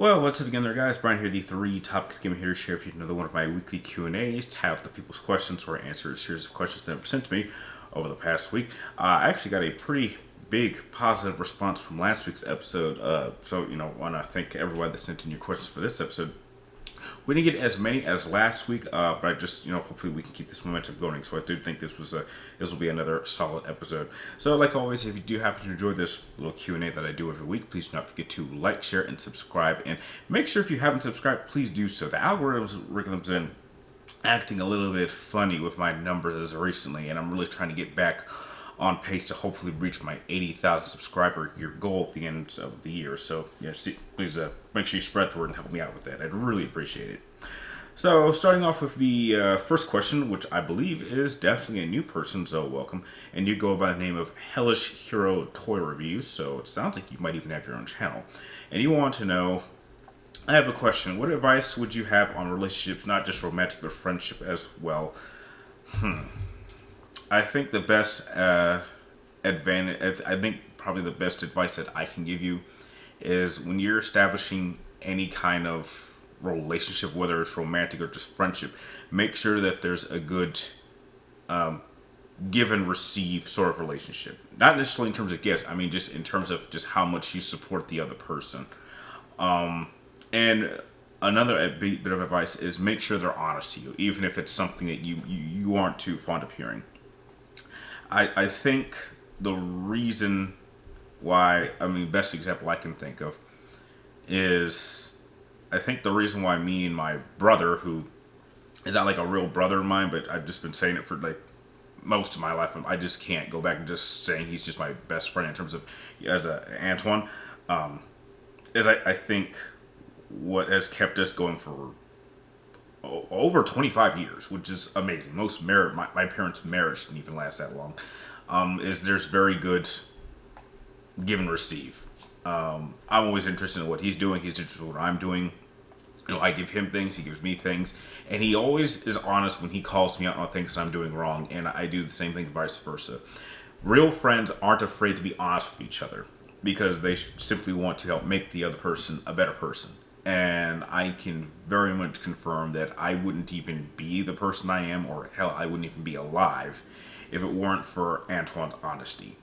Well, what's up again there, guys? Brian here, the Three Topics Gamer here to share with you another one of my weekly Q&As, tie up the people's questions or answer a series of questions that were sent to me over the past week. I actually got a pretty big positive response from last week's episode, I want to thank everyone that sent in your questions for this episode. We didn't get as many as last week, but I just, hopefully we can keep this momentum going. So I do think this will be another solid episode. So like always, if you do happen to enjoy this little Q&A that I do every week, please do not forget to like, share, and subscribe. And make sure if you haven't subscribed, please do so. The algorithm's been acting a little bit funny with my numbers as recently, and I'm really trying to get back on pace to hopefully reach my 80,000 subscriber year goal at the end of the year. So, please make sure you spread the word and help me out with that. I'd really appreciate it. So, starting off with the first question, which I believe is definitely a new person, so welcome. And you go by the name of Hellish Hero Toy Reviews, so it sounds like you might even have your own channel. And you want to know, I have a question. What advice would you have on relationships, not just romantic, but friendship as well? I think the best advantage, I think probably the best advice that I can give you is when you're establishing any kind of relationship, whether it's romantic or just friendship, make sure that there's a good give and receive sort of relationship. Not necessarily in terms of gifts, I mean just in terms of just how much you support the other person. And another bit of advice is make sure they're honest to you, even if it's something that you aren't too fond of hearing. I think the reason why, best example I can think of is, I think the reason why me and my brother, who is not like a real brother of mine, but I've just been saying it for like most of my life, I just can't go back and just saying he's just my best friend in terms of, as a Antoine, is I think what has kept us going for over 25 years, which is amazing. My parents' marriage didn't even last that long. Is there's very good give and receive. I'm always interested in what he's doing. He's interested in what I'm doing. I give him things, he gives me things, and he always is honest when he calls me out on things that I'm doing wrong, and I do the same thing vice versa. Real friends aren't afraid to be honest with each other because they simply want to help make the other person a better person. And I can very much confirm that I wouldn't even be the person I am, or hell, I wouldn't even be alive if it weren't for Antoine's honesty.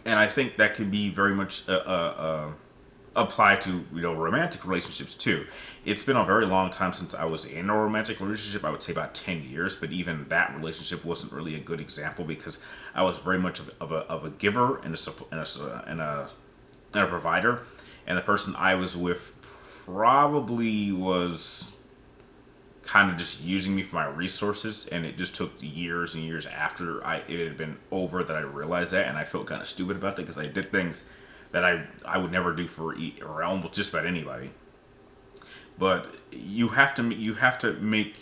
And I think that can be very much apply to romantic relationships too. It's been a very long time since I was in a romantic relationship. I would say about 10 years, but even that relationship wasn't really a good example because I was very much of a giver and a provider, and the person I was with probably was kind of just using me for my resources, and it just took years and years after it had been over that I realized that, and I felt kind of stupid about that because I did things that I would never do for or almost just about anybody. But you have to make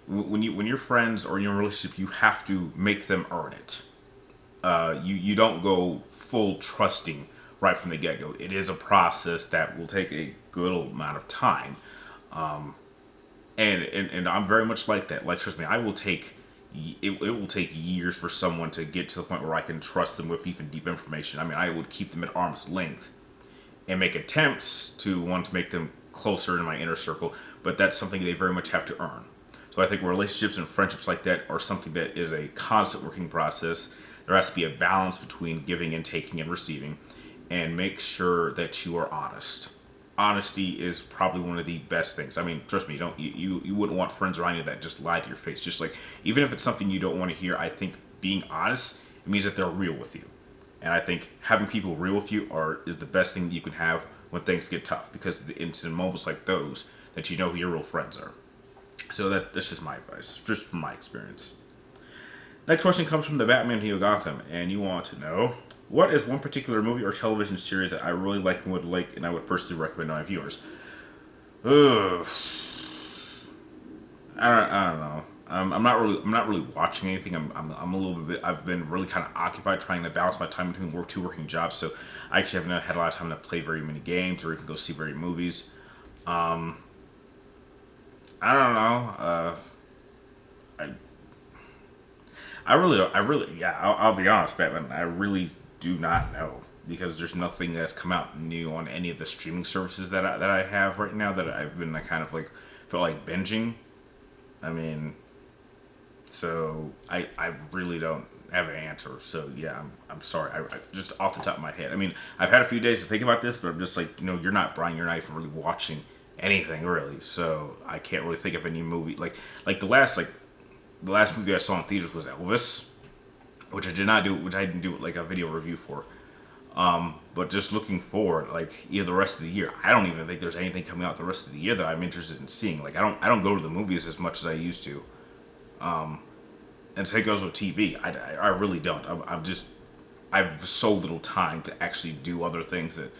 when you're friends or you're in a relationship, you have to make them earn it. You don't go full trusting right from the get-go. It is a process that will take a good amount of time. And I'm very much like that. Like, trust me, it will take years for someone to get to the point where I can trust them with even deep information. I would keep them at arm's length and make attempts to want to make them closer in my inner circle, but that's something they very much have to earn. So I think relationships and friendships like that are something that is a constant working process. There has to be a balance between giving and taking and receiving, and make sure that you are honest. Honesty is probably one of the best things. Trust me, you wouldn't want friends around you that just lie to your face. Just like, even if it's something you don't want to hear, I think being honest, it means that they're real with you. And I think having people real with you is the best thing that you can have when things get tough, because it's in moments like those that you know who your real friends are. So that's just my advice, just from my experience. Next question comes from the Batman Hero Gotham, and you want to know, what is one particular movie or television series that I really like and I would personally recommend to my viewers? Ugh. I don't know. I'm not really watching anything. I'm a little bit. I've been really kind of occupied trying to balance my time between two working jobs. So I actually haven't had a lot of time to play very many games or even go see very movies. I don't know. I really, yeah. I'll be honest, Batman. I really do not know. because there's nothing that's come out new on any of the streaming services that I have right now that I've been like, kind of like felt like binging. I mean, so I really don't have an answer. So yeah, I'm sorry. I just off the top of my head. I mean, I've had a few days to think about this, but I'm just like, you're not Brian. You're not even really watching anything really. So I can't really think of any movie like the last movie I saw in theaters was Elvis, which I didn't do like a video review for. But just looking forward, like the rest of the year, I don't even think there's anything coming out the rest of the year that I'm interested in seeing. Like I don't go to the movies as much as I used to. And same goes with TV. I really don't. I have so little time to actually do other things that.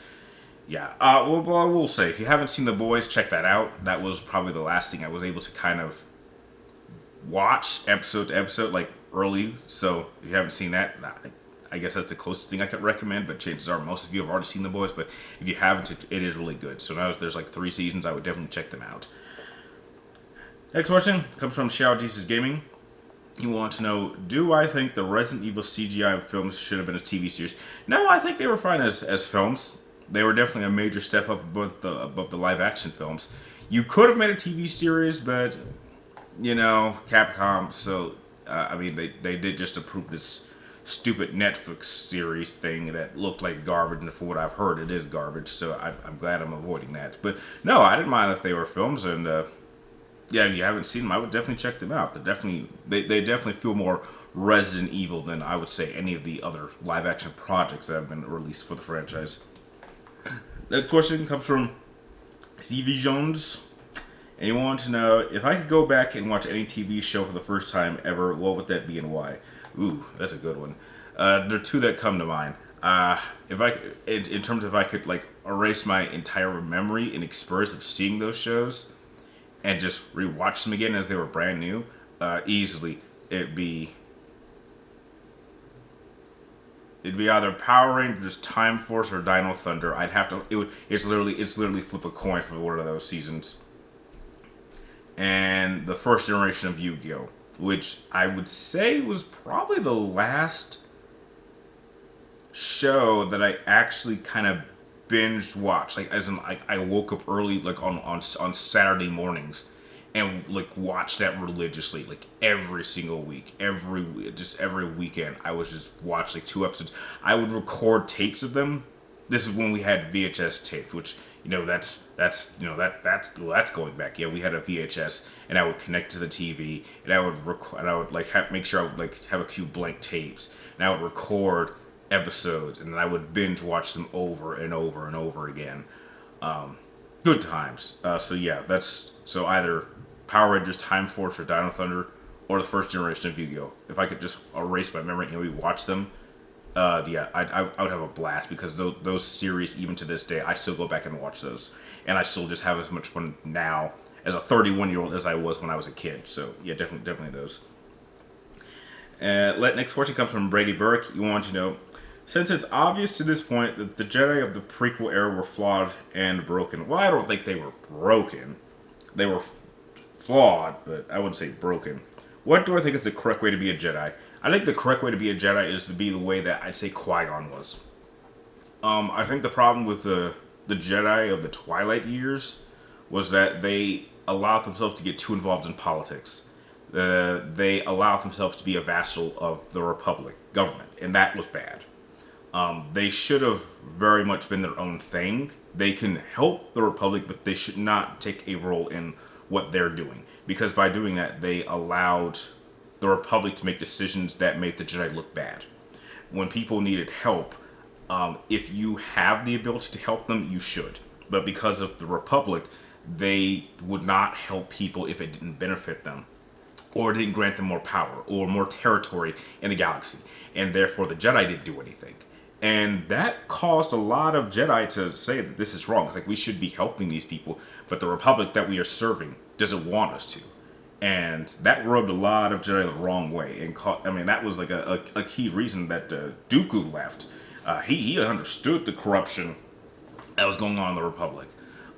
Yeah. Well, I will say, if you haven't seen The Boys, check that out. That was probably the last thing I was able to kind of watch episode to episode, like early. So if you haven't seen that, I guess that's the closest thing I could recommend. But chances are most of you have already seen The Boys. But if you haven't, it is really good. So now that there's like 3 seasons, I would definitely check them out. Next question comes from Xiao Jesus Gaming. You want to know, do I think the Resident Evil CGI films should have been a TV series? No, I think they were fine as films. They were definitely a major step up above the live action films. You could have made a TV series, but Capcom. So I mean, they did just approve this stupid Netflix series thing that looked like garbage, and from what I've heard, it is garbage. So I'm glad I'm avoiding that. But no, I didn't mind if they were films, and yeah, if you haven't seen them, I would definitely check them out. They definitely feel more Resident Evil than I would say any of the other live action projects that have been released for the franchise. Next question comes from CV Jones. And you want to know, if I could go back and watch any TV show for the first time ever, what would that be and why? Ooh, that's a good one. There are 2 that come to mind. In terms of if I could like erase my entire memory and experience of seeing those shows and just rewatch them again as they were brand new, easily it'd be either Power Rangers, Time Force, or Dino Thunder. I'd have to. It's literally flip a coin for one of those seasons. And the first generation of Yu-Gi-Oh, which I would say was probably the last show that I actually kind of binged watch. Like as in, I woke up early, like on Saturday mornings, and like watched that religiously, like every single week, every weekend. I was just watch like 2 episodes. I would record tapes of them. This is when we had VHS tapes, which that's going back. Yeah, we had a VHS, and I would connect to the TV, and I would like make sure I would like have a few blank tapes, and I would record episodes, and then I would binge watch them over and over and over again. Good times. So yeah, so either Power Rangers, Time Force, or Dino Thunder, or the first generation of Yu-Gi-Oh. If I could just erase my memory and rewatch them, yeah, I would have a blast, because those series, even to this day, I still go back and watch those, and I still just have as much fun now as a 31-year-old as I was when I was a kid. So yeah, definitely those. Next question comes from Brady Burke. You want to know, since it's obvious to this point that the Jedi of the prequel era were flawed and broken. Well, I don't think they were broken. They were flawed, but I wouldn't say broken. What do I think is the correct way to be a Jedi? I think the correct way to be a Jedi is to be the way that I'd say Qui-Gon was. I think the problem with the Jedi of the Twilight years was that they allowed themselves to get too involved in politics. They allowed themselves to be a vassal of the Republic government, and that was bad. They should have very much been their own thing. They can help the Republic, but they should not take a role in what they're doing. Because by doing that, they allowed the Republic to make decisions that make the Jedi look bad. When people needed help, if you have the ability to help them, you should. But because of the Republic, they would not help people if it didn't benefit them, or didn't grant them more power, or more territory in the galaxy. And therefore, the Jedi didn't do anything. And that caused a lot of Jedi to say that this is wrong. It's like, we should be helping these people, but the Republic that we are serving doesn't want us to. And that rubbed a lot of Jedi the wrong way. And that was like a key reason that Dooku left. He understood the corruption that was going on in the Republic.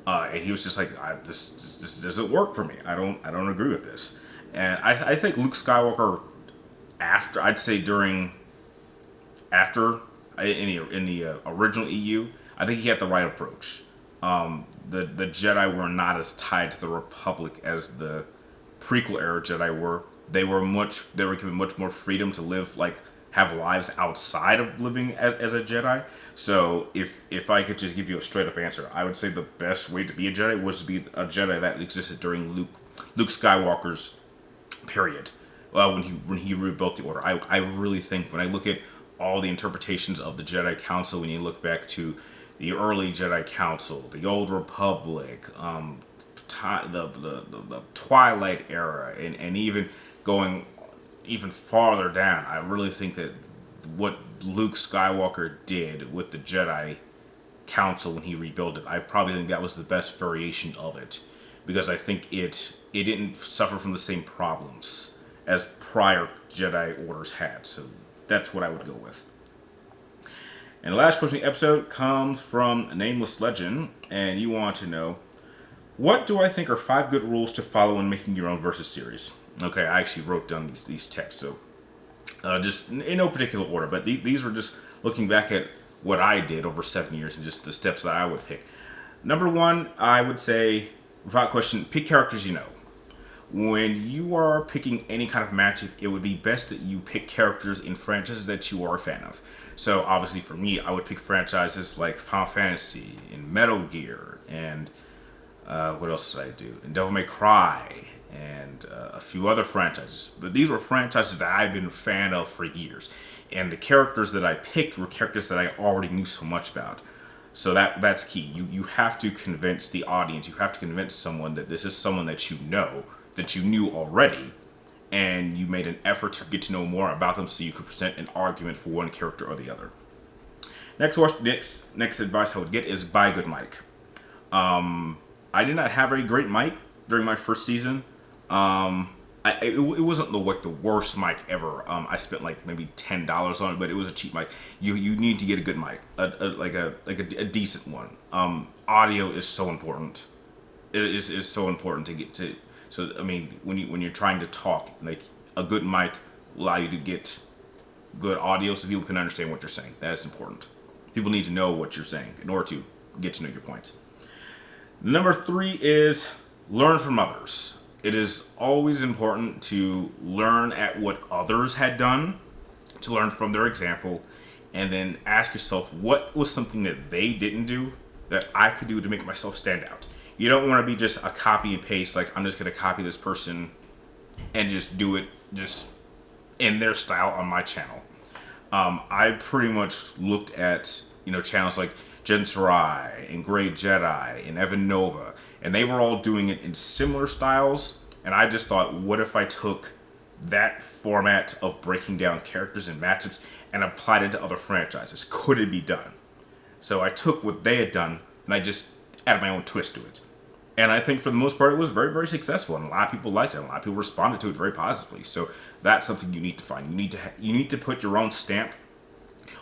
And he was just like, this doesn't work for me. I don't agree with this. And I think Luke Skywalker, after in the original EU, I think he had the right approach. The Jedi were not as tied to the Republic as the prequel era Jedi were. They were given much more freedom to live, like, have lives outside of living as a Jedi. So if I could just give you a straight up answer, I would say the best way to be a Jedi was to be a Jedi that existed during Luke Skywalker's period, when he rebuilt the Order. I really think, when I look at all the interpretations of the Jedi Council, when you look back to the early Jedi Council, the Old Republic, the Twilight era, and even going even farther down, I really think that what Luke Skywalker did with the Jedi Council when he rebuilt it, I probably think that was the best variation of it, because I think it didn't suffer from the same problems as prior Jedi orders had. So that's what I would go with. And the last question of the episode comes from a nameless legend, and you want to know, what do I think are 5 good rules to follow when making your own versus series? Okay, I actually wrote down these tips, so just in no particular order, but these were just looking back at what I did over 7 years and just the steps that I would pick. Number 1, I would say, without question, pick characters you know. When you are picking any kind of matchup, it would be best that you pick characters in franchises that you are a fan of. So obviously for me, I would pick franchises like Final Fantasy and Metal Gear and what else did I do? And Devil May Cry and a few other franchises. But these were franchises that I've been a fan of for years. And the characters that I picked were characters that I already knew so much about. So that's key. You have to convince the audience, you have to convince someone that this is someone that you know, that you knew already, and you made an effort to get to know more about them so you could present an argument for one character or the other. Next advice I would get is buy a good mic. I did not have a great mic during my first season. It wasn't the worst mic ever. I spent like maybe $10 on it, but it was a cheap mic. You need to get a good mic, a decent one. Audio is so important. It is so important to get to. So I mean, when you're trying to talk, like, a good mic will allow you to get good audio so people can understand what you're saying. That is important. People need to know what you're saying in order to get to know your points. Number 3 is learn from others. It is always important to learn at what others had done, to learn from their example, and then ask yourself, what was something that they didn't do that I could do to make myself stand out? You don't want to be just a copy and paste, like, I'm just going to copy this person and just do it just in their style on my channel. I pretty much looked at, channels like Jen Sarai and Great Jedi and Evan Nova, and they were all doing it in similar styles, and I just thought, what if I took that format of breaking down characters and matchups and applied it to other franchises? Could it be done? So I took what they had done and I just added my own twist to it. And I think for the most part it was very, very successful, and a lot of people liked it, and a lot of people responded to it very positively. So that's something you need to find. You need to put your own stamp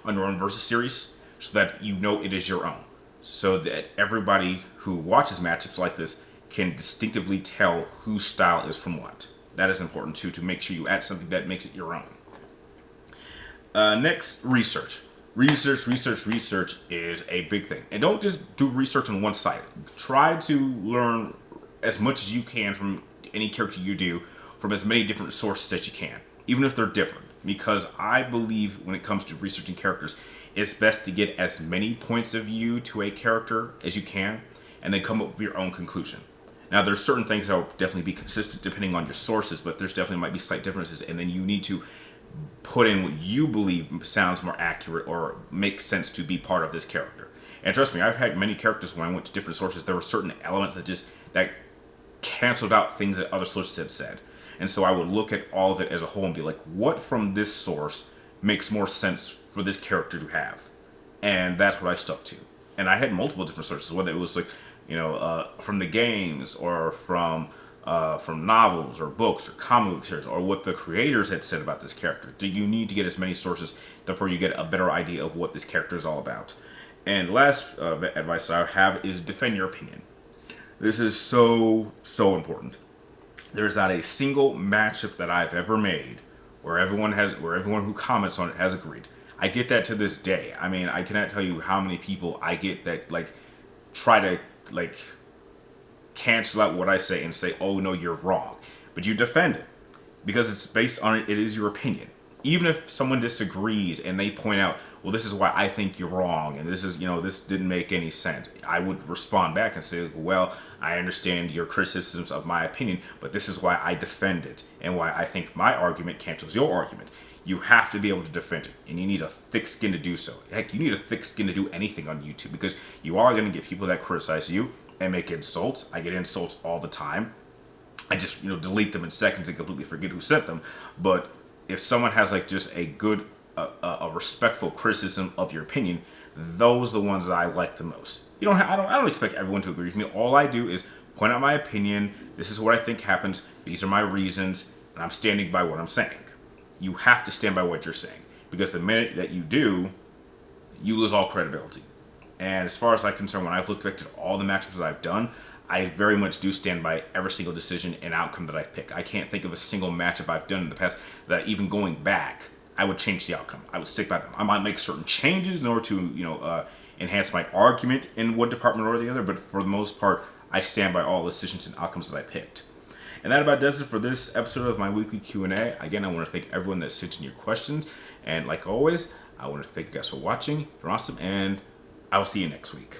on your own versus series so that you know it is your own. So that everybody who watches matchups like this can distinctively tell whose style is from what. That is important too, to make sure you add something that makes it your own. Next, research. Research is a big thing. And don't just do research on one site. Try to learn as much as you can from any character you do, from as many different sources as you can, even if they're different. Because I believe when it comes to researching characters, it's best to get as many points of view to a character as you can, and then come up with your own conclusion. Now, there's certain things that will definitely be consistent depending on your sources, but there's definitely might be slight differences, and then you need to put in what you believe sounds more accurate or makes sense to be part of this character. And trust me, I've had many characters when I went to different sources, there were certain elements that canceled out things that other sources had said. And so I would look at all of it as a whole and be like, what from this source makes more sense for this character to have? And that's what I stuck to. And I had multiple different sources, whether it was like, from the games or from novels or books or comic book series, or what the creators had said about this character. You need to get as many sources before you get a better idea of what this character is all about. And last advice I have is defend your opinion. This is so important. There's not a single matchup that I've ever made where everyone who comments on it has agreed. I get that to this day. I mean, I cannot tell you how many people I get that like try to like cancel out what I say and say, "Oh no, you're wrong," but you defend it because it's based on it. It is your opinion. Even if someone disagrees and they point out, "Well, this is why I think you're wrong," and this is, this didn't make any sense, I would respond back and say, "Well, I understand your criticisms of my opinion, but this is why I defend it and why I think my argument cancels your argument." You have to be able to defend it, and you need a thick skin to do so. Heck, you need a thick skin to do anything on YouTube because you are going to get people that criticize you and make insults. I get insults all the time. I just delete them in seconds and completely forget who sent them. But if someone has like just a good, a respectful criticism of your opinion, those are the ones that I like the most. I don't expect everyone to agree with me. All I do is point out my opinion. This is what I think happens. These are my reasons, and I'm standing by what I'm saying. You have to stand by what you're saying, because the minute that you do, you lose all credibility. And as far as I'm concerned, when I've looked back to all the matchups that I've done, I very much do stand by every single decision and outcome that I've picked. I can't think of a single matchup I've done in the past that even going back, I would change the outcome. I would stick by them. I might make certain changes in order to, enhance my argument in one department or the other, but for the most part, I stand by all the decisions and outcomes that I picked. And that about does it for this episode of my weekly Q&A. Again, I want to thank everyone that sent in your questions. And like always, I want to thank you guys for watching. You're awesome, and I will see you next week.